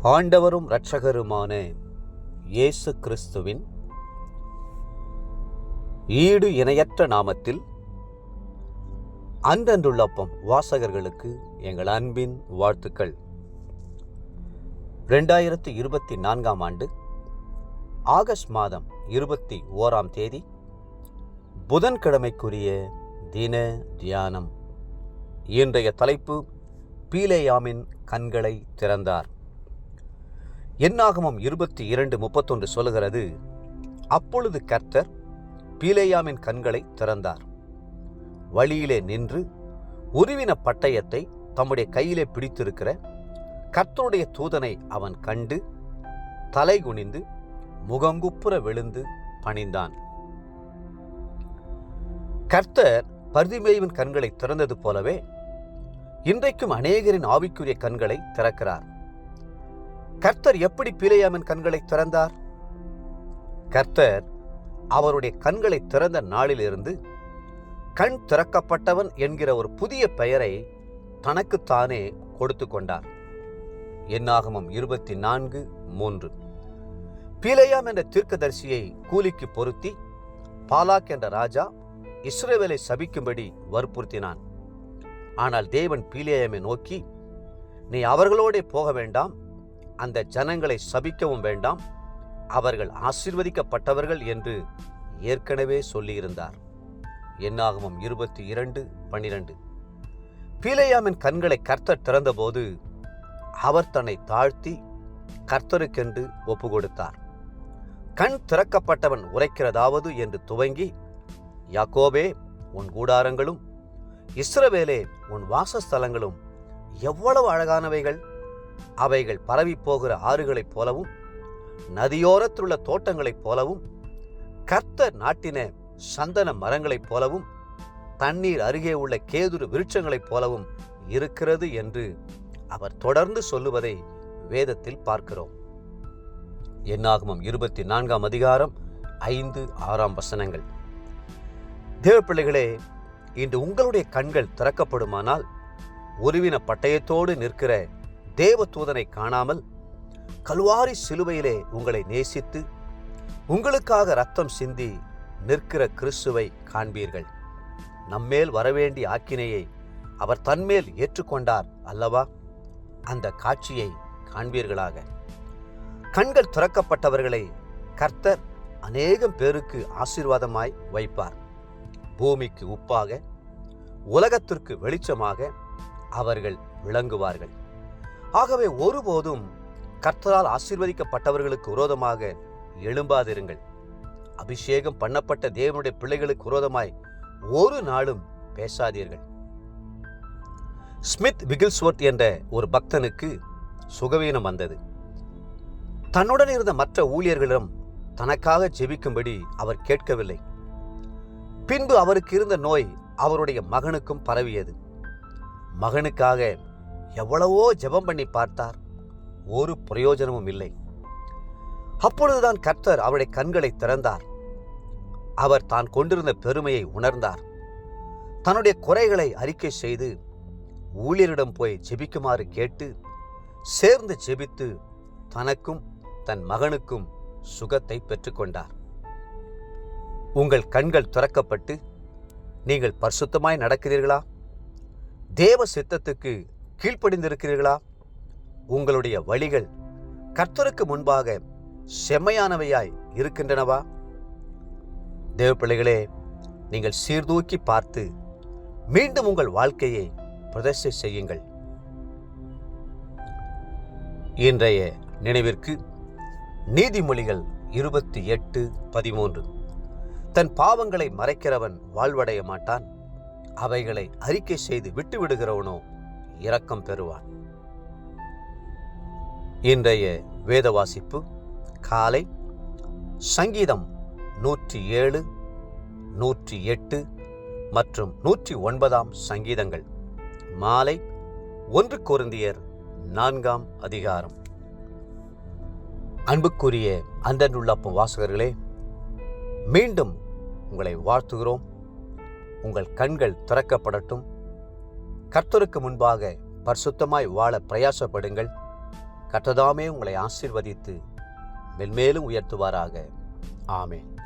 ஆண்டவரும் இரட்சகருமான இயேசு கிறிஸ்துவின் ஈடு இணையற்ற நாமத்தில் அன்றன்றுள்ளப்பம் வாசகர்களுக்கு எங்கள் அன்பின் வாழ்த்துக்கள். 2024 ஆண்டு ஆகஸ்ட் மாதம் 21 தேதி புதன்கிழமைக்குரிய தின தியானம். இன்றைய தலைப்பு பீலேயாமின் கண்களை திறந்தார். என்னாகமம் 22:31 சொல்லுகிறது, அப்பொழுது கர்த்தர் பீலேயாமின் கண்களை திறந்தார். வழியிலே நின்று உருவின பட்டயத்தை தம்முடைய கையிலே பிடித்திருக்கிற கர்த்தருடைய தூதனை அவன் கண்டு தலை குனிந்து முகங்குப்புற விழுந்து பணிந்தான். கர்த்தர் பர்திமேயுவின் கண்களை திறந்தது போலவே இன்றைக்கும் அநேகரின் ஆவிக்குரிய கண்களை திறக்கிறார். கர்த்தர் எப்படி பீலேயாமின் கண்களை திறந்தார்? கர்த்தர் அவருடைய கண்களை திறந்த நாளிலிருந்து கண் திறக்கப்பட்டவன் என்கிற ஒரு புதிய பெயரை தனக்குத்தானே கொடுத்து கொண்டார். என்னாகமம் 24:3. பீலேயாம் என்ற தீர்க்கதரிசியை கூலிக்கு பொருத்தி பாலாக் என்ற ராஜா இஸ்ரவேலை சபிக்கும்படி வற்புறுத்தினான். ஆனால் தேவன் பீலேயாமை நோக்கி, நீ அவர்களோடே போக வேண்டாம், அந்த ஜனங்களை சபிக்கவும் வேண்டாம், அவர்கள் ஆசீர்வதிக்கப்பட்டவர்கள் என்று ஏற்கனவே சொல்லியிருந்தார். என்னாகமம் 22:12. பீலேயாமின் கண்களை கர்த்தர் திறந்தபோது அவர் தன்னை தாழ்த்தி கர்த்தருக்கென்று ஒப்பு கொடுத்தார். கண் திறக்கப்பட்டவன் உரைக்கிறதாவது என்று துவங்கி, யாக்கோபே உன் கூடாரங்களும் இஸ்ரவேலே உன் வாசஸ்தலங்களும் எவ்வளவு அழகானவைகள், அவைகள் பரவி போகிற ஆறுகளைப் போலவும் நதியோரத்திலுள்ள தோட்டங்களைப் போலவும் கர்த்தர் நாட்டின சந்தன மரங்களைப் போலவும் தண்ணீர் அருகே உள்ள கேதுரு விருட்சங்களைப் போலவும் இருக்கிறது என்று அவர் தொடர்ந்து சொல்லுவதை வேதத்தில் பார்க்கிறோம். என்னாகமம் 24 5-6 வசனங்கள். தேவ பிள்ளைகளே, இன்று உங்களுடைய கண்கள் திறக்கப்படுமானால் உருவின பட்டயத்தோடு நிற்கிற தேவ தூதனை காணாமல் கல்வாரி சிலுவையிலே உங்களை நேசித்து உங்களுக்காக இரத்தம் சிந்தி நிற்கிற கிறிஸ்துவை காண்பீர்கள். நம்மேல் வரவேண்டிய ஆக்கினையை அவர் தன்மேல் ஏற்றுக்கொண்டார் அல்லவா? அந்த காட்சியை காண்பீர்களாக. கண்கள் திறக்கப்பட்டவர்களை கர்த்தர் அநேகம் பேருக்கு ஆசீர்வாதமாய் வைப்பார். பூமிக்கு உப்பாக, உலகத்திற்கு வெளிச்சமாக அவர்கள் விளங்குவார்கள். ஆகவே ஒருபோதும் கர்த்தரால் ஆசீர்வதிக்கப்பட்டவர்களுக்கு விரோதமாக எழும்பாதிருங்கள். அபிஷேகம் பண்ணப்பட்ட தேவனுடைய பிள்ளைகளுக்கு விரோதமாய் ஒரு நாளும் பேசாதீர்கள். ஸ்மித் விகில்ஸ்வொர்த் என்ற ஒரு பக்தனுக்கு சுகவீனம் வந்தது. தன்னுடன் இருந்த மற்ற ஊழியர்களிடம் தனக்காக ஜெபிக்கும்படி அவர் கேட்கவில்லை. பின்பு அவருக்கு இருந்த நோய் அவருடைய மகனுக்கும் பரவியது. மகனுக்காக எவ்வளவோ ஜெபம் பண்ணி பார்த்தார், ஒரு பிரயோஜனமும் இல்லை. அப்பொழுதுதான் கர்த்தர் அவருடைய கண்களை திறந்தார். அவர் தான் கொண்டிருந்த பெருமையை உணர்ந்தார். தன்னுடைய குறைகளை அறிக்கை செய்து ஊழியரிடம் போய் ஜெபிக்குமாறு கேட்டு சேர்ந்து ஜெபித்து தனக்கும் தன் மகனுக்கும் சுகத்தை பெற்றுக்கொண்டார். உங்கள் கண்கள் திறக்கப்பட்டு நீங்கள் பரிசுத்தமாய் நடக்கிறீர்களா? தேவ சித்தத்துக்கு கீழ்ப்படிந்திருக்கிறீர்களா? உங்களுடைய வழிகள் கர்த்தருக்கு முன்பாக செம்மையானவையாய் இருக்கின்றனவா? தேவ பிள்ளைகளே, நீங்கள் சீர்தூக்கி பார்த்து மீண்டும் உங்கள் வாழ்க்கையை பிரதிஷ்டை செய்யுங்கள். இன்றைய நினைவிற்கு நீதிமொழிகள் 28:13. தன் பாவங்களை மறைக்கிறவன் வாழ்வடைய மாட்டான், அவைகளை அறிக்கை செய்து விட்டுவிடுகிறவனோ இரக்கம் பெறுவான். இன்றைய வேத வாசிப்பு காலை சங்கீதம் 107, 108 மற்றும் 109 சங்கீதங்கள். மாலை 1 கொரிந்தியர் 4 அன்புக்குரிய அன்றன்றுள்ளப்பம் வாசகர்களே, மீண்டும் உங்களை வாழ்த்துகிறோம். உங்கள் கண்கள் திறக்கப்படட்டும். கர்த்தருக்கு முன்பாக பரிசுத்தமாய் வாழ பிரயாசப்படுங்கள். கர்த்தர் தாமே உங்களை ஆசீர்வதித்து மென்மேலும் உயர்த்துவாராக. ஆமென்.